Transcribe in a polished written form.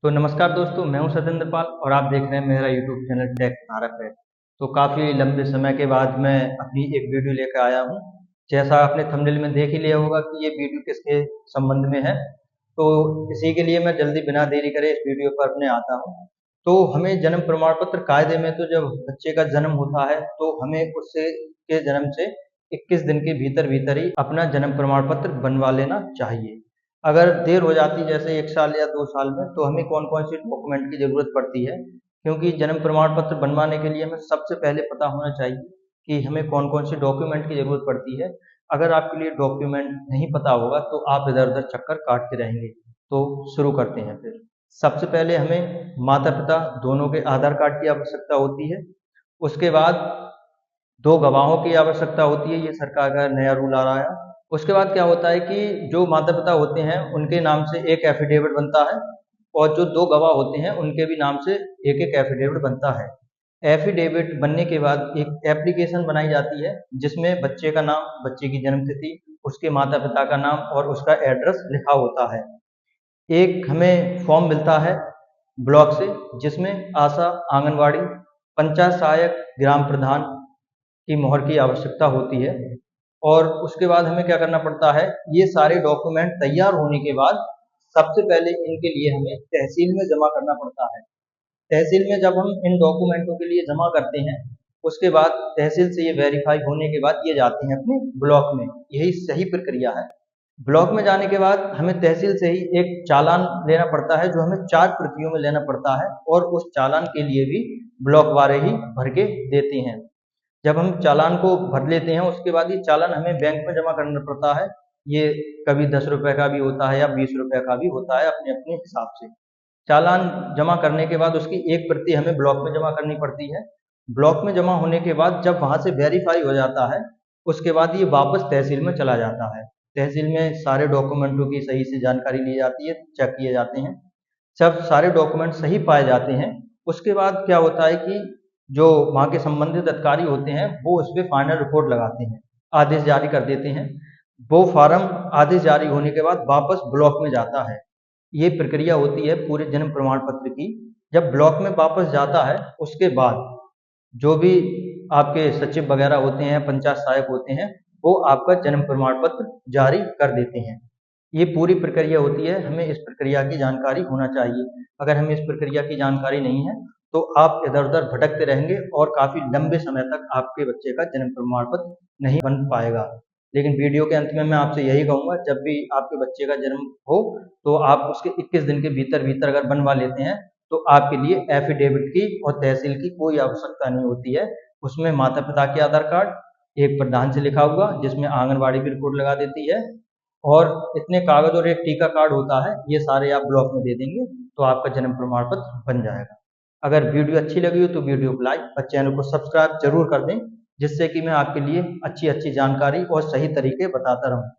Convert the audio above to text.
तो नमस्कार दोस्तों, मैं हूं सतेंद्र पाल और आप देख रहे हैं मेरा यूट्यूब चैनल टेक भारत है। तो काफ़ी लंबे समय के बाद मैं अपनी एक वीडियो लेकर आया हूं। जैसा आपने थंबनेल में देख ही लिया होगा कि ये वीडियो किसके संबंध में है। तो इसी के लिए मैं जल्दी बिना देरी करे इस वीडियो पर अपने आता हूं। तो हमें जन्म प्रमाण पत्र कायदे में तो जब बच्चे का जन्म होता है तो हमें उससे के जन्म से 21 दिन के भीतर भीतर ही अपना जन्म प्रमाण पत्र बनवा लेना चाहिए। अगर देर हो जाती जैसे 1 साल या 2 साल में तो हमें कौन-कौन से डॉक्यूमेंट की ज़रूरत पड़ती है, क्योंकि जन्म प्रमाण पत्र बनवाने के लिए हमें सबसे पहले पता होना चाहिए कि हमें कौन-कौन से डॉक्यूमेंट की ज़रूरत पड़ती है। अगर आपके लिए डॉक्यूमेंट नहीं पता होगा तो आप इधर-उधर चक्कर काटते रहेंगे। तो शुरू करते हैं फिर। सबसे पहले हमें माता-पिता दोनों के आधार कार्ड की आवश्यकता होती है। उसके बाद 2 गवाहों की आवश्यकता होती है, ये सरकार का नया रूल आ रहा है। उसके बाद क्या होता है कि जो माता-पिता होते हैं, उनके नाम से एक एफ़िडेविट बनता है और जो 2 गवाह होते हैं, उनके भी नाम से एक-एक एफ़िडेविट बनता है। एफ़िडेविट बनने के बाद एक एप्लीकेशन बनाई जाती है, जिसमें बच्चे का नाम, बच्चे की जन्म तिथि, उसके माता-पिता का नाम और उसका एड्रेस लिखा होता है। एक हमें फॉर्म मिलता है ब्लॉक से, जिसमें आशा, आंगनवाड़ी, पंचायत सहायक, ग्राम प्रधान की मोहर की आवश्यकता होती है। और उसके बाद हमें क्या करना पड़ता है, ये सारे डॉक्यूमेंट तैयार होने के बाद सबसे पहले इनके लिए हमें तहसील में जमा करना पड़ता है। तहसील में जब हम इन डॉक्यूमेंटों के लिए जमा करते हैं, उसके बाद तहसील से ये वेरीफाई होने के बाद ये जाते हैं अपने ब्लॉक में। यही सही प्रक्रिया है। ब्लॉक में जाने के बाद हमें तहसील से ही एक चालान लेना पड़ता है, जो हमें 4 प्रतियों में लेना पड़ता है और उस चालान के लिए भी ब्लॉक वाले ही भर के देते हैं। जब हम चालान को भर लेते हैं, उसके बाद ये चालान हमें बैंक में जमा करना पड़ता है। ये कभी 10 रुपए का भी होता है या 20 रुपए का भी होता है, अपने-अपने हिसाब से। चालान जमा करने के बाद उसकी एक प्रति हमें ब्लॉक में जमा करनी पड़ती है। ब्लॉक में जमा होने के बाद जब वहाँ से वेरीफाई हो जाता है, उसके बाद ये वापस तहसील में चला जाता है। तहसील में सारे डॉक्यूमेंटों की सही से जानकारी ली जाती है, चेक किए जाते हैं। जब सारे डॉक्यूमेंट सही पाए जाते हैं, उसके बाद क्या होता है कि जो वहाँ के संबंधित अधिकारी होते हैं, वो उस पे फाइनल रिपोर्ट लगाते हैं, आदेश जारी कर देते हैं। वो फार्म आदेश जारी होने के बाद वापस ब्लॉक में जाता है। ये प्रक्रिया होती है पूरे जन्म प्रमाण पत्र की। जब ब्लॉक में वापस जाता है, उसके बाद जो भी आपके सचिव वगैरह होते हैं, पंचायत सहायक होते हैं, वो आपका जन्म प्रमाण पत्र जारी कर देते हैं। ये पूरी प्रक्रिया होती है, हमें इस प्रक्रिया की जानकारी होना चाहिए। अगर हमें इस प्रक्रिया की जानकारी नहीं है, तो आप इधर-उधर भटकते रहेंगे और काफ़ी लंबे समय तक आपके बच्चे का जन्म प्रमाण पत्र नहीं बन पाएगा। लेकिन वीडियो के अंत में मैं आपसे यही कहूँगा, जब भी आपके बच्चे का जन्म हो, तो आप उसके 21 दिन के भीतर-भीतर अगर बनवा लेते हैं, तो आपके लिए एफ़िडेविट की और तहसील की कोई आवश्यकता नहीं होती है। उसमें माता-पिता के आधार कार्ड, एक प्रधान से लिखा हुआ, जिसमें आंगनवाड़ी भी रिपोर्ट लगा देती है, और इतने कागज़ और एक टीका कार्ड होता है, ये सारे आप ब्लॉक में दे देंगे, तो आपका जन्म प्रमाण पत्र बन जाएगा। अगर वीडियो अच्छी लगी हो तो वीडियो को लाइक और चैनल को सब्सक्राइब ज़रूर कर दें, जिससे कि मैं आपके लिए अच्छी-अच्छी जानकारी और सही तरीके बताता रहूँ।